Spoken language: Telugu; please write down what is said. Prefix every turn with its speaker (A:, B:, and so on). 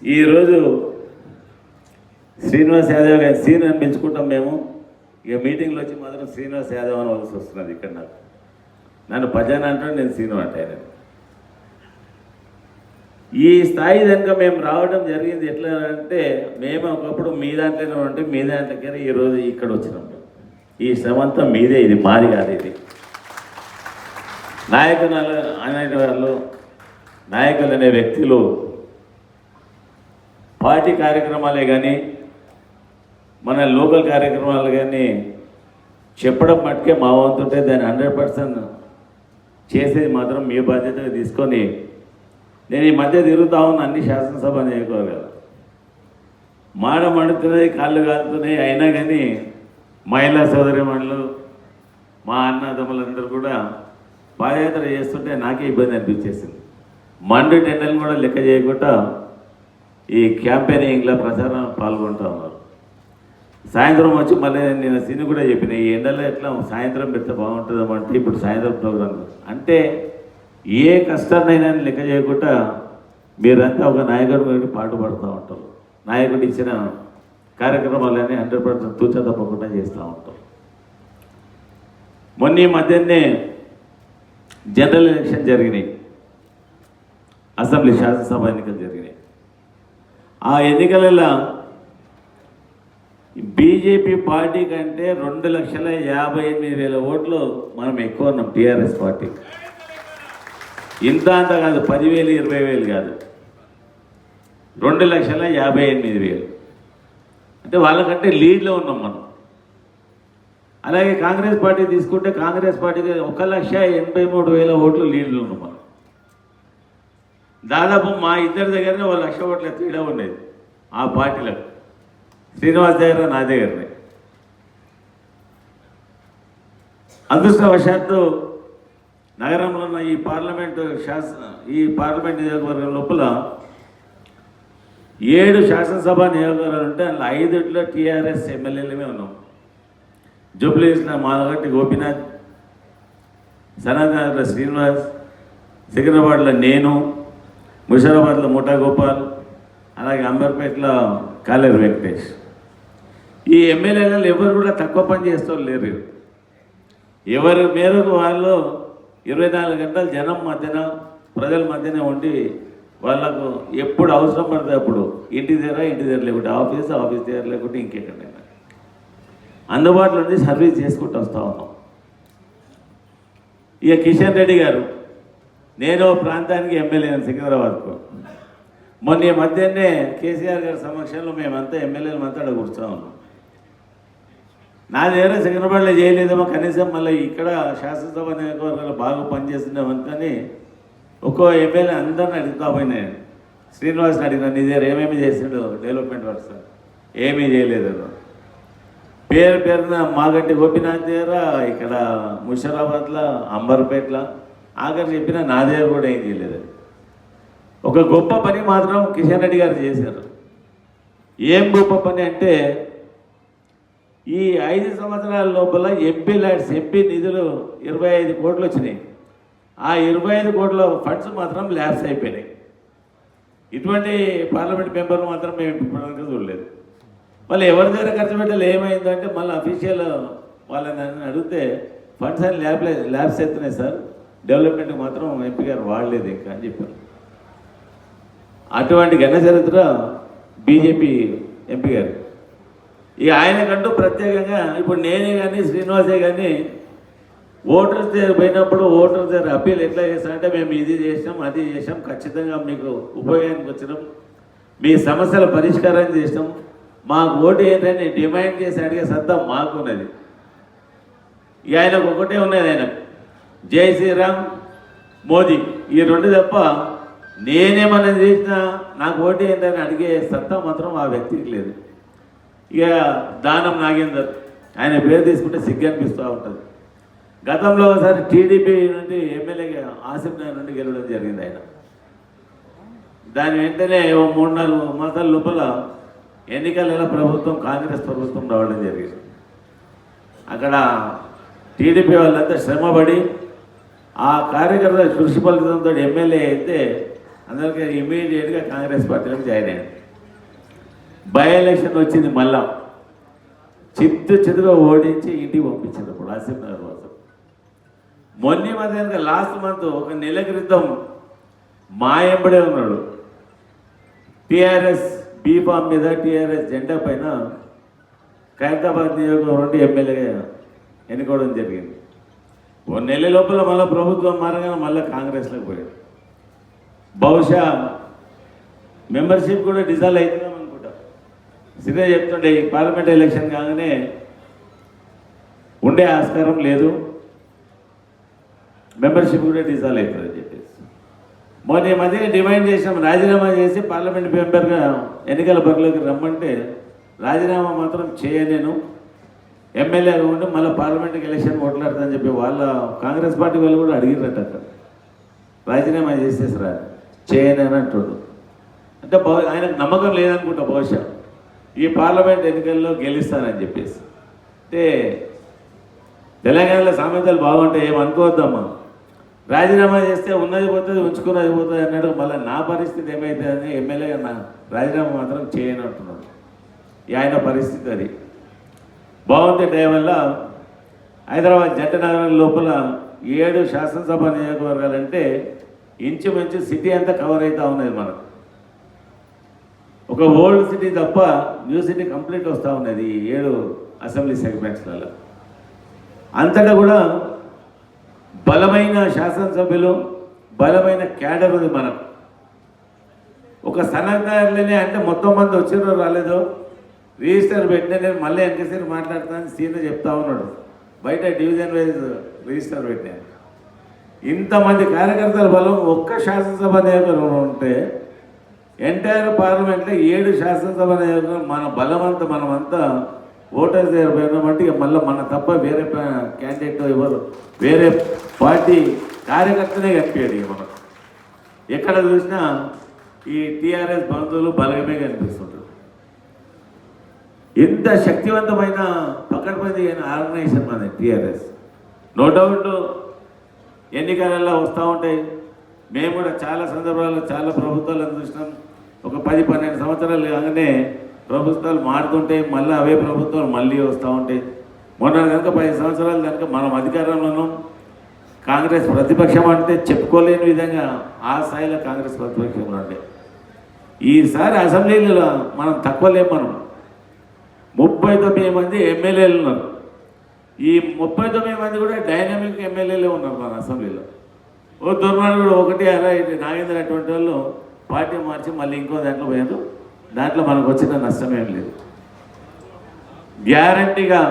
A: ఈరోజు శ్రీనివాస్ యాదవ్ గారి సీన్ అని పెంచుకుంటాం మేము. ఇక మీటింగ్లో వచ్చి మాత్రం శ్రీనివాస్ యాదవ్ అనవలసి వస్తున్నది. ఇక్కడ నన్ను పజాన అంటే నేను సీను అంటే ఈ స్థాయి కనుక మేము రావడం జరిగింది. ఎట్లా అంటే మేము ఒకప్పుడు మీ దాంట్లోనే ఉంటే మీ దాంట్లోకి ఈరోజు ఇక్కడ వచ్చినాం. ఈ శ్రమంతా మీదే, ఇది మాది కాదు. ఇది నాయకులు అనే వాళ్ళు, నాయకులు అనే వ్యక్తులు పార్టీ కార్యక్రమాలే కానీ మన లోకల్ కార్యక్రమాలు కానీ చెప్పడం మట్టుకే మా వంతుంటే దాన్ని 100% చేసేది మాత్రం మీ బాధ్యతగా తీసుకొని, నేను ఈ మధ్య తిరుగుతా ఉన్న అన్ని శాసనసభ నియోజకవర్గాలు మాడ మండుతున్నాయి, కాళ్ళు కాలుతున్నాయి. అయినా కానీ మహిళా సోదరిమణులు మా అన్నదమ్ములందరూ కూడా పాదయాత్ర చేస్తుంటే నాకే ఇబ్బంది అనిపించేసింది. మండు టెండర్లు కూడా లెక్క చేయకుండా ఈ క్యాంపెయినింగ్లో ప్రచారం పాల్గొంటూ ఉన్నారు. సాయంత్రం వచ్చి మళ్ళీ నేను సీని కూడా చెప్పిన, ఈ ఎండలో ఎట్లా సాయంత్రం పెడితే బాగుంటుందమంటే ఇప్పుడు సాయంత్రం ప్రోగ్రాం అంటే ఏ కష్టాన్నైనా లెక్క చేయకుండా మీరంతా ఒక నాయకుడి గురించి పాటుపడుతూ ఉంటారు. నాయకుడు ఇచ్చిన కార్యక్రమాలన్నీ 100% తూచా తప్పకుండా చేస్తూ ఉంటాం. మొన్న ఈ మధ్యనే జనరల్ ఎలక్షన్ జరిగినాయి, అసెంబ్లీ శాసనసభ ఎన్నికలు జరిగినాయి. ఆ ఎన్నికలలో బీజేపీ పార్టీ కంటే 2,58,000 ఓట్లు మనం ఎక్కువ ఉన్నాం. టీఆర్ఎస్ పార్టీ ఇంత అంత కాదు, 10,000 20,000 కాదు, 2,58,000 అంటే వాళ్ళకంటే లీడ్లో ఉన్నాం మనం. అలాగే కాంగ్రెస్ పార్టీ తీసుకుంటే కాంగ్రెస్ పార్టీకి 1,83,000 ఓట్లు లీడ్లో ఉన్నాం మనం. దాదాపు మా ఇద్దరి దగ్గరనే 1,00,000 ఓట్ల తేడా ఉండేది ఆ పార్టీలకు, శ్రీనివాస్ దగ్గర నా దగ్గరనే. అదృష్టవశాత్తు నగరంలో ఉన్న ఈ పార్లమెంటు నియోజకవర్గం లోపల 7 శాసనసభ నియోజకవర్గాలు ఉంటే అందులో 5 టీఆర్ఎస్ ఎమ్మెల్యేలమే ఉన్నాం. జూబ్లీహిల్స్లో మాలగట్టి గోపీనాథ్, సనాతనగర్లో శ్రీనివాస్, సికింద్రాబాద్లో నేను, ముషిరాబాద్లో ముఠా గోపాల్, అలాగే అంబర్పేటలో కాలేరు వెంకటేష్. ఈ ఎమ్మెల్యేలలో ఎవరు కూడా తక్కువ పని చేస్తూ లేరు. ఎవరి మేరకు వాళ్ళు 24 గంటలు జనం మధ్యన, ప్రజల మధ్యనే ఉండి వాళ్ళకు ఎప్పుడు అవసరం పడితే అప్పుడు ఇంటి దగ్గర లేకుంటే ఆఫీస్ దగ్గర లేకుంటే ఇంకెక్కడైనా అందుబాటులో ఉండి సర్వీస్ చేసుకుంటూ వస్తూ ఉన్నాం. ఇక కిషన్ రెడ్డి గారు, నేను ప్రాంతానికి ఎమ్మెల్యే సికింద్రాబాద్కు. మొన్న ఈ మధ్యనే కేసీఆర్ గారి సమక్షంలో మేమంతా ఎమ్మెల్యేలు అంతా కూర్చో ఉన్నాం. నా దగ్గర సికింద్రాబాద్లో చేయలేదేమో, కనీసం మళ్ళీ ఇక్కడ శాసనసభ నియోజకవర్గాలు బాగా పనిచేస్తున్నామని ఒక్కో ఎమ్మెల్యే అందరిని అడుగుతా పోయినాయి. శ్రీనివాస్ని అడిగిన, నీ దగ్గర ఏమేమి చేసాడు డెవలప్మెంట్ వర్క్స్? ఏమీ చేయలేదు. పేరున మాగంటి గోపీనాథ్ దగ్గర, ఇక్కడ ముషిరాబాద్లో, అంబర్పేటలో ఆఖరి చెప్పిన నా దగ్గర కూడా ఏం చేయలేదు. ఒక గొప్ప పని మాత్రం కిషన్ రెడ్డి గారు చేశారు. ఏం గొప్ప పని అంటే, ఈ 5 సంవత్సరాల లోపల ఎంపీ నిధులు 25 కోట్లు వచ్చినాయి. ఆ 25 కోట్ల ఫండ్స్ మాత్రం ల్యాబ్స్ అయిపోయినాయి. ఇటువంటి పార్లమెంట్ మెంబర్లు మాత్రం మేము ఇప్పటివరకు చూడలేదు. మళ్ళీ ఎవరి దగ్గర ఖర్చు పెట్టాలి ఏమైందంటే, మళ్ళీ అఫీషియల్ వాళ్ళని అడిగితే ఫండ్స్ అని ల్యాబ్స్ ఎత్తున్నాయి సార్, డెవలప్మెంట్కి మాత్రం ఎంపీ గారు వాడలేదు ఇంకా అని చెప్పారు. అటువంటి ఘన చరిత్ర బీజేపీ ఎంపీ గారు. ఇక ఆయనకంటూ ప్రత్యేకంగా ఇప్పుడు నేనే కానీ శ్రీనివాసే కానీ ఓటర్స్ దగ్గర పోయినప్పుడు ఓటర్స్ దగ్గర అప్పీల్ ఎట్లా చేస్తారంటే, మేము ఇది చేసాం అది చేసాం, ఖచ్చితంగా మీకు ఉపయోగానికి వచ్చినాం, మీ సమస్యల పరిష్కారం చేసాం, మాకు ఓటు ఏంటని డిమాండ్ చేసి అడిగే సత్తా మాకున్నది. ఇక ఆయనకు ఒకటే ఉన్నది, ఆయన జై శ్రీరామ్ మోదీ, ఈ 2 తప్ప నేనేమన్నా చేసినా నాకు ఓటు ఏంటని అడిగే సత్తా మాత్రం ఆ వ్యక్తికి లేదు. ఇక దానం నాగేందర్, ఆయన పేరు తీసుకుంటే సిగ్గు అనిపిస్తూ ఉంటుంది. గతంలో ఒకసారి టీడీపీ నుండి ఎమ్మెల్యేగా ఆసిఫ్ నగర్ నుండి గెలవడం జరిగింది ఆయన. దాని వెంటనే 3-4 మాసాల లోపల ఎన్నికల ప్రభుత్వం, కాంగ్రెస్ ప్రభుత్వం రావడం జరిగింది. అక్కడ టీడీపీ వాళ్ళంతా శ్రమపడి ఆ కార్యకర్త కృషి ఫలితంతో ఎమ్మెల్యే అయితే అందరికీ ఇమీడియట్గా కాంగ్రెస్ పార్టీలోకి జాయిన్ అయ్యాను. బై ఎలక్షన్ వచ్చింది, మళ్ళా చిత్తుగా ఓడించి ఇంటికి పంపించారు. అప్పుడు ఆసిఫ్ నగర్ కోసం మొన్న మధ్యాహ్నం లాస్ట్ మంత్ ఒక నెల క్రితం మా ఎంబడే ఉన్నాడు. టీఆర్ఎస్ బీఫామ్ మీద టీఆర్ఎస్ జెండా పైన ఖైరతాబాద్ నియోజకవర్గం నుండి ఎమ్మెల్యేగా ఎన్నుకోవడం జరిగింది. ఓ నెల లోపల మళ్ళీ ప్రభుత్వం మారగానే మళ్ళీ కాంగ్రెస్లోకి పోయాడు. బహుశా మెంబర్షిప్ కూడా డిజాల్వ్ అవుతుందాం అనుకుంటా. సిద్ధే చెప్తుండే ఈ పార్లమెంట్ ఎలక్షన్ కాగానే ఉండే ఆస్కారం లేదు, మెంబర్షిప్ కూడా డిజాల్వ్ అవుతుందని చెప్పేసి మొన్న ఈ మధ్య డిమాండ్ చేసాం, రాజీనామా చేసి పార్లమెంట్ మెంబర్గా ఎన్నికల బరిలోకి రమ్మంటే రాజీనామా మాత్రం చేయలేను, ఎమ్మెల్యేగా ఉండి మళ్ళీ పార్లమెంట్కి ఎలక్షన్ కొట్లాడతానని చెప్పి వాళ్ళ కాంగ్రెస్ పార్టీ వాళ్ళు కూడా అడిగిరట. అక్కడ రాజీనామా చేసేసరా చేయనని అంటుడు. అంటే ఆయనకు నమ్మకం లేదనుకుంటా బహుశా ఈ పార్లమెంట్ ఎన్నికల్లో గెలుస్తానని చెప్పేసి. అంటే తెలంగాణలో సామెతలు బాగుంటాయి, ఏమనుకోవద్దమ్మా. రాజీనామా చేస్తే ఉన్నది పోతుంది, ఉంచుకున్నది పోతుంది అన్నాడు. మళ్ళీ నా పరిస్థితి ఏమైతుందని ఎమ్మెల్యే నా రాజీనామా మాత్రం చేయను అంటున్నాడు. ఆయన పరిస్థితి అది. బాగుంది దయ వల్ల హైదరాబాద్ జంట నగరం లోపల 7 శాసనసభ నియోజకవర్గాలంటే ఇంచుమించు సిటీ అంతా కవర్ అవుతూ ఉన్నది మనకు. ఒక ఓల్డ్ సిటీ తప్ప న్యూ సిటీ కంప్లీట్ వస్తూ ఉన్నది ఈ 7 అసెంబ్లీ సెగ్మెంట్స్లలో. అంతటా కూడా బలమైన శాసనసభ్యులు, బలమైన క్యాడర్ ఉంది మనకు. ఒక సన్నకారులనే అంటే మొత్తం మంది వచ్చిరో రాలేదో రిజిస్టర్ పెట్టినా నేను మళ్ళీ ఎంతసేపు మాట్లాడుతాను సీనియర్ చెప్తా ఉన్నాడు. బయట డివిజన్ వైజ్ రిజిస్టర్ పెట్టాను. ఇంతమంది కార్యకర్తల బలం ఒక్క శాసనసభ నియోజకవర్గం ఉంటే ఎంటైర్ పార్లమెంట్లో 7 శాసనసభ నియోజకవర్గం మన బలమంతా మనమంతా ఓటర్స్ పోయినామంటే ఇక మళ్ళీ మన తప్ప వేరే క్యాండిడేట్ ఎవరు వేరే పార్టీ కార్యకర్తనే కనిపించాడు. ఇక మనకు ఎక్కడ చూసినా ఈ టీఆర్ఎస్ బంధువులు బలగమే కనిపిస్తుంటారు. ఎంత శక్తివంతమైన పకడ్బందీ అయిన ఆర్గనైజేషన్ మన టీఆర్ఎస్. నో డౌట్ ఎన్నికలలో వస్తూ ఉంటాయి. మేము కూడా చాలా సందర్భాల్లో చాలా ప్రభుత్వాలను చూసినాం. ఒక 10-12 సంవత్సరాలు కాగానే ప్రభుత్వాలు మారుతుంటాయి, మళ్ళీ అవే ప్రభుత్వాలు మళ్ళీ వస్తూ ఉంటాయి. మొన్న కనుక 10 సంవత్సరాలు కనుక మనం అధికారంలోనూ కాంగ్రెస్ ప్రతిపక్షం అంటే చెప్పుకోలేని విధంగా ఆ స్థాయిలో కాంగ్రెస్ ప్రతిపక్షంలో ఉండే. ఈసారి అసెంబ్లీలో మనం తక్కువ లేము. మనం 39 మంది ఎమ్మెల్యేలు ఉన్నారు. ఈ 39 మంది కూడా డైనామిక్ ఎమ్మెల్యేలే ఉన్నారు మన అసెంబ్లీలో. ఓ దుర్మార్గుడు ఒకటి అలా నాగేంద్ర అటువంటి వాళ్ళు పార్టీ మార్చి మళ్ళీ ఇంకో దాంట్లో పోయారు. దాంట్లో మనకు వచ్చిన నష్టం ఏం లేదు. గ్యారంటీగా